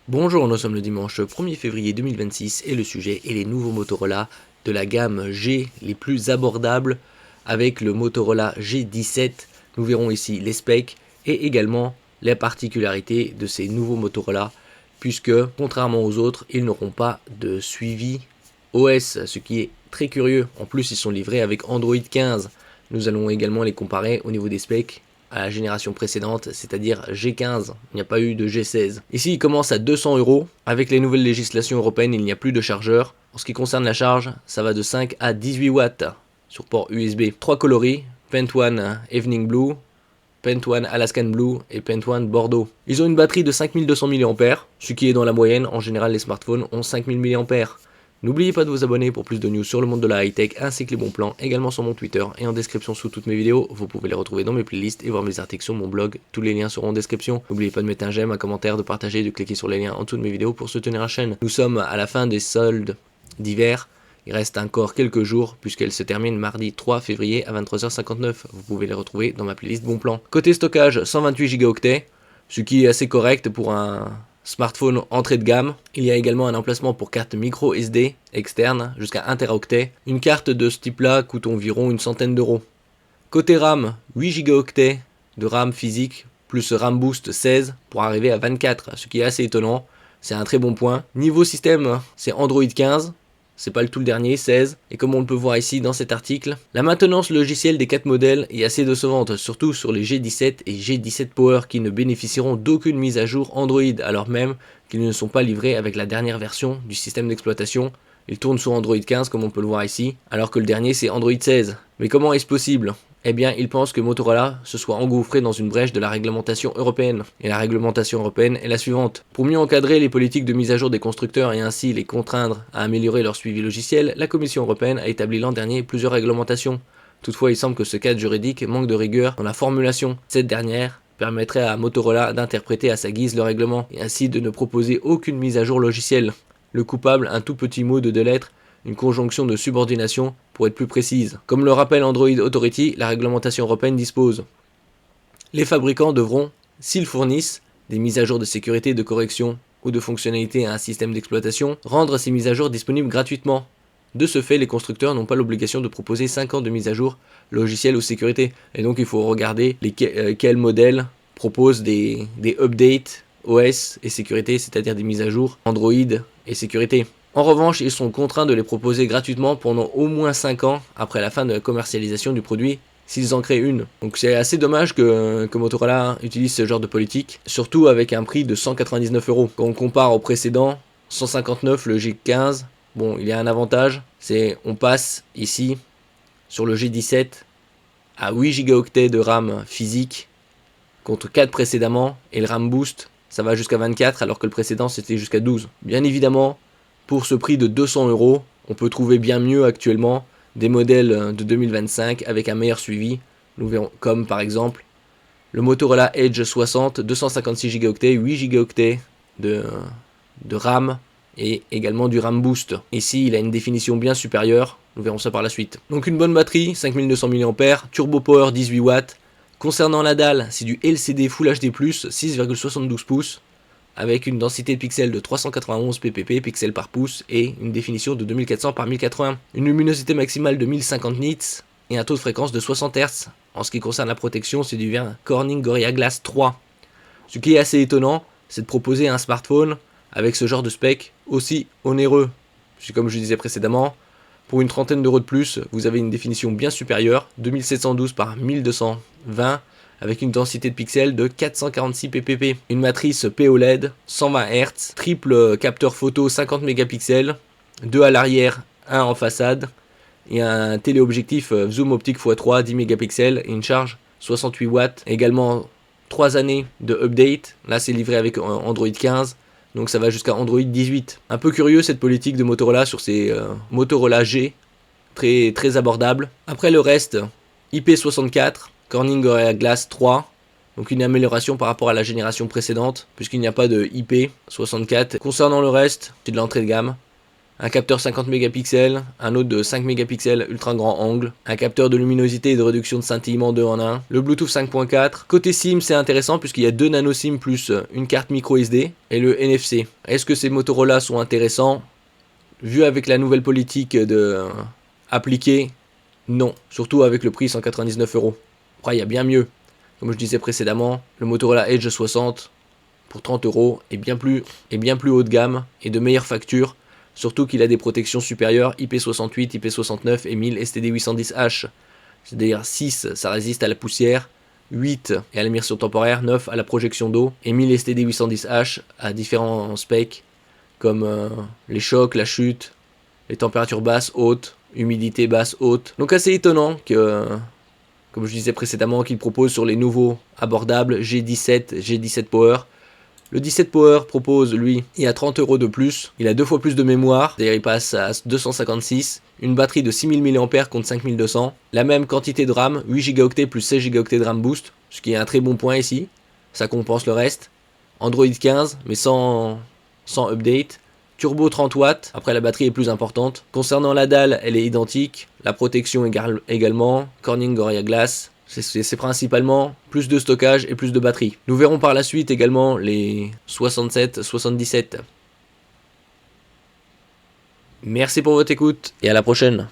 Bonjour, nous sommes le dimanche 1er février 2026 et le sujet est les nouveaux Motorola de la gamme G les plus abordables avec le Motorola G17. Nous verrons ici les specs et également les particularités de ces nouveaux Motorola puisque contrairement aux autres, ils n'auront pas de suivi OS, ce qui est très curieux. En plus, ils sont livrés avec Android 15. Nous allons également les comparer au niveau des specs à la génération précédente, c'est-à-dire G15. Il n'y a pas eu de G16. Ici, il commence à 200 €. Avec les nouvelles législations européennes, il n'y a plus de chargeur. En ce qui concerne la charge, ça va de 5 à 18 watts sur port USB. 3 coloris, Paint One Evening Blue, Paint One Alaskan Blue et Paint One Bordeaux. Ils ont une batterie de 5200 mAh, ce qui est dans la moyenne. En général, les smartphones ont 5000 mAh. N'oubliez pas de vous abonner pour plus de news sur le monde de la high-tech ainsi que les bons plans, également sur mon Twitter et en description sous toutes mes vidéos. Vous pouvez les retrouver dans mes playlists et voir mes articles sur mon blog. Tous les liens seront en description. N'oubliez pas de mettre un j'aime, un commentaire, de partager et de cliquer sur les liens en dessous de mes vidéos pour soutenir la chaîne. Nous sommes à la fin des soldes d'hiver. Il reste encore quelques jours puisqu'elle se termine mardi 3 février à 23h59. Vous pouvez les retrouver dans ma playlist Bon Plan. Côté stockage, 128 Go, ce qui est assez correct pour un smartphone entrée de gamme. Il y a également un emplacement pour carte micro SD externe jusqu'à 1 Teraoctet. Une carte de ce type là coûte environ une centaine d'euros. Côté RAM, 8 Go de RAM physique plus RAM Boost 16 pour arriver à 24, ce qui est assez étonnant. C'est un très bon point. Niveau système, c'est Android 15. C'est pas le tout le dernier, 16, et comme on le peut voir ici dans cet article, la maintenance logicielle des 4 modèles est assez décevante, surtout sur les G17 et G17 Power qui ne bénéficieront d'aucune mise à jour Android, alors même qu'ils ne sont pas livrés avec la dernière version du système d'exploitation. Ils tournent sur Android 15 comme on peut le voir ici, alors que le dernier c'est Android 16. Mais comment est-ce possible ? Eh bien, ils pensent que Motorola se soit engouffré dans une brèche de la réglementation européenne. Et la réglementation européenne est la suivante. Pour mieux encadrer les politiques de mise à jour des constructeurs et ainsi les contraindre à améliorer leur suivi logiciel, la Commission européenne a établi l'an dernier plusieurs réglementations. Toutefois, il semble que ce cadre juridique manque de rigueur dans la formulation. Cette dernière permettrait à Motorola d'interpréter à sa guise le règlement et ainsi de ne proposer aucune mise à jour logicielle. Le coupable, un tout petit mot de 2 lettres, une conjonction de subordination pour être plus précise. Comme le rappelle Android Authority, la réglementation européenne dispose. Les fabricants devront, s'ils fournissent des mises à jour de sécurité, de correction ou de fonctionnalités à un système d'exploitation, rendre ces mises à jour disponibles gratuitement. De ce fait, les constructeurs n'ont pas l'obligation de proposer 5 ans de mise à jour logiciel ou sécurité. Et donc il faut regarder quels modèles proposent des updates OS et sécurité, c'est-à-dire des mises à jour Android et sécurité. En revanche, ils sont contraints de les proposer gratuitement pendant au moins 5 ans après la fin de la commercialisation du produit, s'ils en créent une. Donc c'est assez dommage que Motorola utilise ce genre de politique, surtout avec un prix de 199 €. Quand on compare au précédent, 159, le G15, bon, il y a un avantage, c'est on passe ici, sur le G17, à 8 Go de RAM physique, contre 4 précédemment, et le RAM Boost, ça va jusqu'à 24, alors que le précédent c'était jusqu'à 12. Bien évidemment, pour ce prix de 200 €, on peut trouver bien mieux actuellement des modèles de 2025 avec un meilleur suivi. Nous verrons comme par exemple le Motorola Edge 60, 256 Go, 8 Go de RAM et également du RAM Boost. Ici, il a une définition bien supérieure, nous verrons ça par la suite. Donc une bonne batterie, 5200 mAh, Turbo Power 18 watts. Concernant la dalle, c'est du LCD Full HD+, 6,72 pouces, avec une densité de pixels de 391 pp pixels par pouce et une définition de 2400 par 1080, une luminosité maximale de 1050 nits et un taux de fréquence de 60 Hz. En ce qui concerne la protection, c'est du verre Corning Gorilla Glass 3. Ce qui est assez étonnant, c'est de proposer un smartphone avec ce genre de spec aussi onéreux. Puisque comme je disais précédemment, pour une trentaine d'euros de plus, vous avez une définition bien supérieure, 2712 par 1220, avec une densité de pixels de 446 pp. Une matrice POLED, 120 Hz, triple capteur photo 50 mégapixels, 2 à l'arrière, 1 en façade, et un téléobjectif zoom optique x3, 10 mégapixels, et une charge 68 watts. Également 3 années de update, là c'est livré avec Android 15, donc ça va jusqu'à Android 18. Un peu curieux cette politique de Motorola sur ces Motorola G, très abordable. Après le reste, IP64, Corning Gorilla Glass 3, donc une amélioration par rapport à la génération précédente, puisqu'il n'y a pas de IP64. Concernant le reste, c'est de l'entrée de gamme. un capteur 50 mégapixels, un autre de 5 mégapixels ultra grand angle, un capteur de luminosité et de réduction de scintillement 2 en 1, le Bluetooth 5.4. Côté SIM, c'est intéressant puisqu'il y a 2 nano SIM plus une carte micro SD et le NFC. Est-ce que ces Motorola sont intéressants? Vu avec la nouvelle politique appliquée, non. Surtout avec le prix 199 €. Après, il y a bien mieux. Comme je disais précédemment, le Motorola Edge 60 pour 30 € est bien plus haut de gamme et de meilleure facture. Surtout qu'il a des protections supérieures IP68, IP69 et 1000 STD810H. C'est-à-dire 6, ça résiste à la poussière, 8 et à l'immersion temporaire, 9 à la projection d'eau et 1000 STD810H à différents specs comme les chocs, la chute, les températures basses, hautes, humidité basse, haute. Donc assez étonnant que, comme je disais précédemment, qu'il propose sur les nouveaux abordables G17, G17 Power. Le 17 Power propose, lui, il a 30 € de plus. Il a 2 fois plus de mémoire, c'est-à-dire il passe à 256. Une batterie de 6000 mAh contre 5200. La même quantité de RAM, 8 Go plus 16 Go de RAM boost, ce qui est un très bon point ici. Ça compense le reste. Android 15, mais sans update. Turbo 30 watts, après la batterie est plus importante. Concernant la dalle, elle est identique. La protection également. Corning Gorilla Glass. C'est principalement plus de stockage et plus de batterie. Nous verrons par la suite également les 67-77. Merci pour votre écoute et à la prochaine.